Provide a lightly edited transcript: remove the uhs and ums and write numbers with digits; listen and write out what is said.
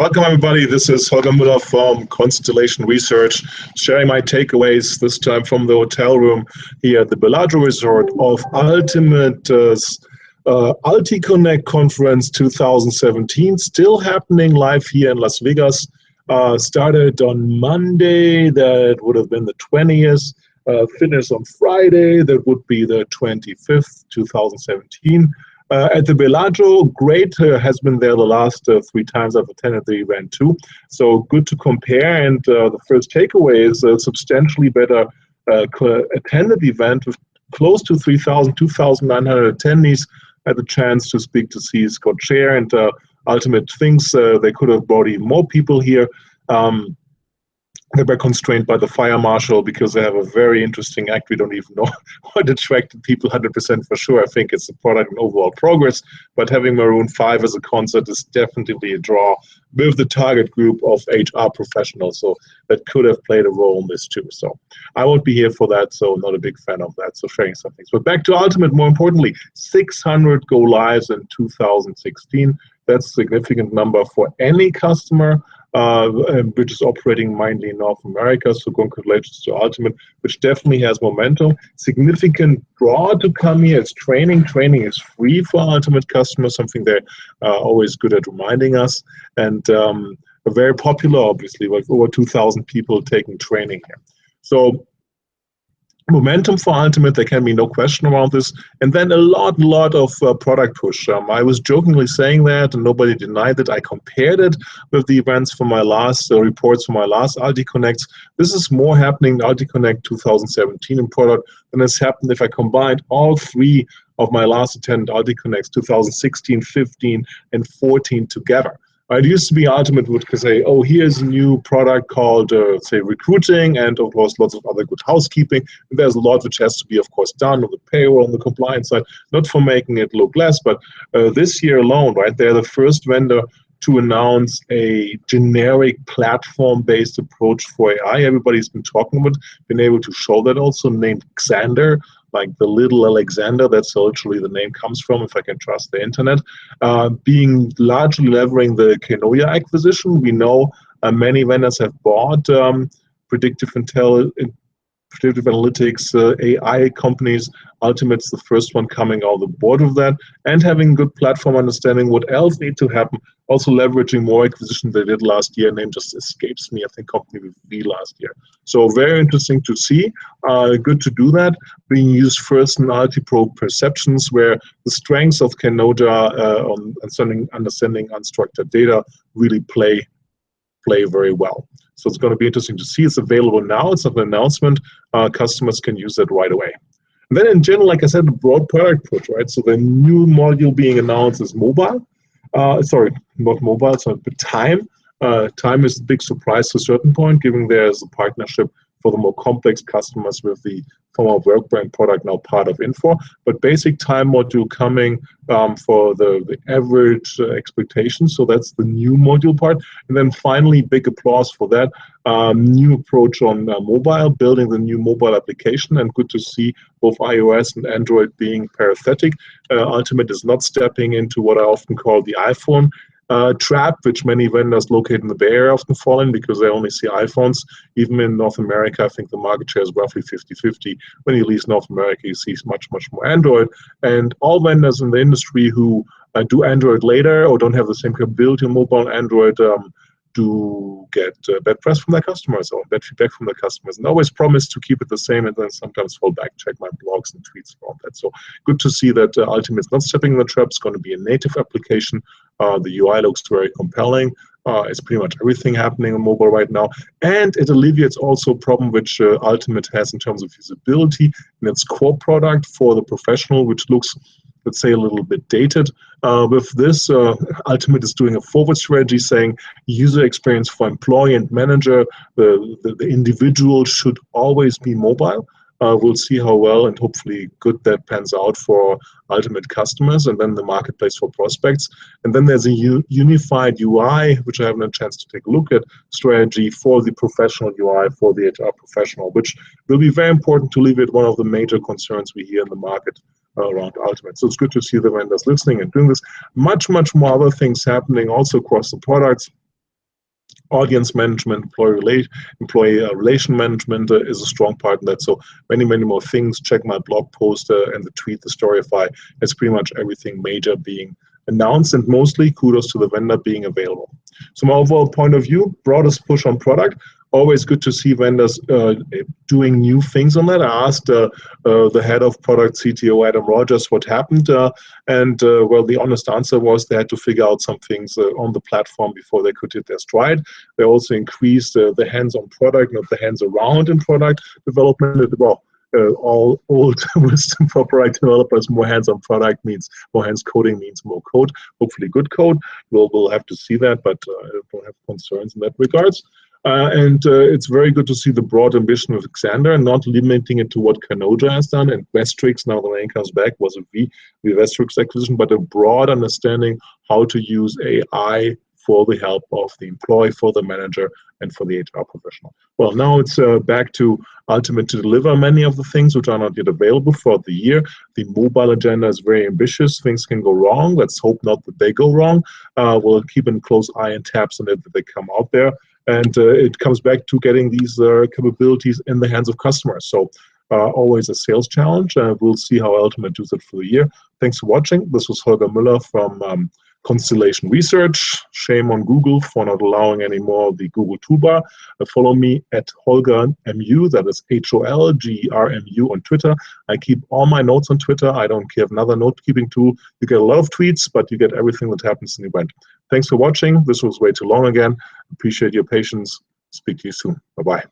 Welcome, everybody. This is Holger Mueller from Constellation Research, sharing my takeaways this time from the hotel room here at the Bellagio Resort of Ultimate's UltiConnect Conference 2017, still happening live here in Las Vegas. Started on Monday, that would have been the 20th, finished on Friday, that would be the 25th, 2017. At the Bellagio, great, has been there the last 3 times I've attended the event too. So good to compare, and the first takeaway is a substantially better attended event with close to 3,000, 2,900 attendees. I had the chance to speak to see Scott Chair, and Ultimate thinks they could have brought even more people here. They were constrained by the fire marshal because they have a very interesting act. We don't even know what attracted people 100% for sure. I think it's the product and overall progress, but having Maroon 5 as a concert is definitely a draw with the target group of HR professionals. So that could have played a role in this too. So I won't be here for that, so not a big fan of that. So sharing some things. But back to Ultimate, more importantly, 600 go lives in 2016. That's a significant number for any customer, which is operating mainly in North America. So congratulations to Ultimate, which definitely has momentum. Significant draw to come here. It's training. Training is free for Ultimate customers, something they're always good at reminding us. And very popular, obviously, with over 2,000 people taking training here. So momentum for Ultimate, there can be no question around this. And then a lot of product push. I was jokingly saying that, and nobody denied it. I compared it with the events from my last reports from my last UltiConnects. This is more happening in UltiConnect 2017 in product than has happened if I combined all 3 of my last attended UltiConnects 2016, 15, and 14 together. It used to be Ultimate would say, oh, here's a new product called, say, recruiting, and of course, lots of other good housekeeping. And there's a lot which has to be, of course, done on the payroll and the compliance side, not for making it look less, but this year alone, right, they're the first vendor to announce a generic platform-based approach for AI. Everybody's been talking about, been able to show that also, named Xander, like the little Alexander, that's literally the name comes from, if I can trust the internet, being largely leveraging the Kenoya acquisition. We know many vendors have bought predictive analytics, AI companies. Ultimate's the first one coming out of the board of that, and having good platform understanding what else needs to happen. Also leveraging more acquisitions they did last year. Name just escapes me. I think company with V last year. So very interesting to see. Good to do that. Being used first in UltiPro Perceptions, where the strengths of Kenoya on understanding unstructured data really play very well. So it's going to be interesting to see. It's available now. It's not an announcement. Customers can use that right away. And then in general, like I said, the broad product push, right? So the new module being announced is mobile. Sorry, not mobile, but time. Time is a big surprise to a certain point, given there's a partnership for the more complex customers with the former Workbrand product now part of Info. But basic time module coming for the average expectation. So that's the new module part. And then finally, big applause for that. New approach on mobile, building the new mobile application, and good to see both iOS and Android being parathetic. Ultimate is not stepping into what I often call the iPhone trap, which many vendors located in the Bay Area often fall in because they only see iPhones. Even in North America, I think the market share is roughly 50-50. When you leave North America, you see much more Android. And all vendors in the industry who do Android later or don't have the same capability on mobile Android do get bad press from their customers or bad feedback from their customers, and always promise to keep it the same and then sometimes fall back, check my blogs and tweets around that. So good to see that Ultimate's not stepping in the trap. It's going to be a native application. The UI looks very compelling. It's pretty much everything happening on mobile right now. And it alleviates also a problem which Ultimate has in terms of usability in its core product for the professional, which looks, let's say, a little bit dated. With this, Ultimate is doing a forward strategy saying user experience for employee and manager, the individual should always be mobile. We'll see how well and hopefully good that pans out for Ultimate customers, and then the marketplace for prospects. And then there's a unified UI, which I haven't had a chance to take a look at, strategy for the professional UI, for the HR professional, which will be very important to alleviate one of the major concerns we hear in the market around Ultimate. So it's good to see the vendors listening and doing this. Much more other things happening also across the products. audience management, employee relation management is a strong part in that. So many more things. Check my blog post and the tweet, the Storyify. It's pretty much everything major being announced, and mostly kudos to the vendor being available. So my overall point of view, broadest push on product. Always good to see vendors doing new things on that. I asked the head of product, CTO Adam Rogers, what happened, and well, the honest answer was they had to figure out some things on the platform before they could hit their stride. They also increased the hands-on product, not the hands around in product development. Well, all old wisdom for product developers, more hands-on product means more hands coding means more code, hopefully good code. We'll have to see that, but I don't have concerns in that regards. And it's very good to see the broad ambition of Xander, not limiting it to what Canoja has done. And Vestrix, now the name comes back, was the Vestrix acquisition, but a broad understanding how to use AI for the help of the employee, for the manager, and for the HR professional. Well, now it's back to Ultimate to deliver many of the things which are not yet available for the year. The mobile agenda is very ambitious. Things can go wrong. Let's hope not that they go wrong. We'll keep a close eye and tabs on it that they come out there. And it comes back to getting these capabilities in the hands of customers. So always a sales challenge. We'll see how Ultimate does it for the year. Thanks for watching. This was Holger Mueller from Constellation Research. Shame on Google for not allowing any more of the Google toolbar. Follow me at Holger MU, that is HOLGERMU on Twitter. I keep all my notes on Twitter. I don't have another note-keeping tool. You get a lot of tweets, but you get everything that happens in the event. Thanks for watching. This was way too long again. Appreciate your patience. Speak to you soon. Bye-bye.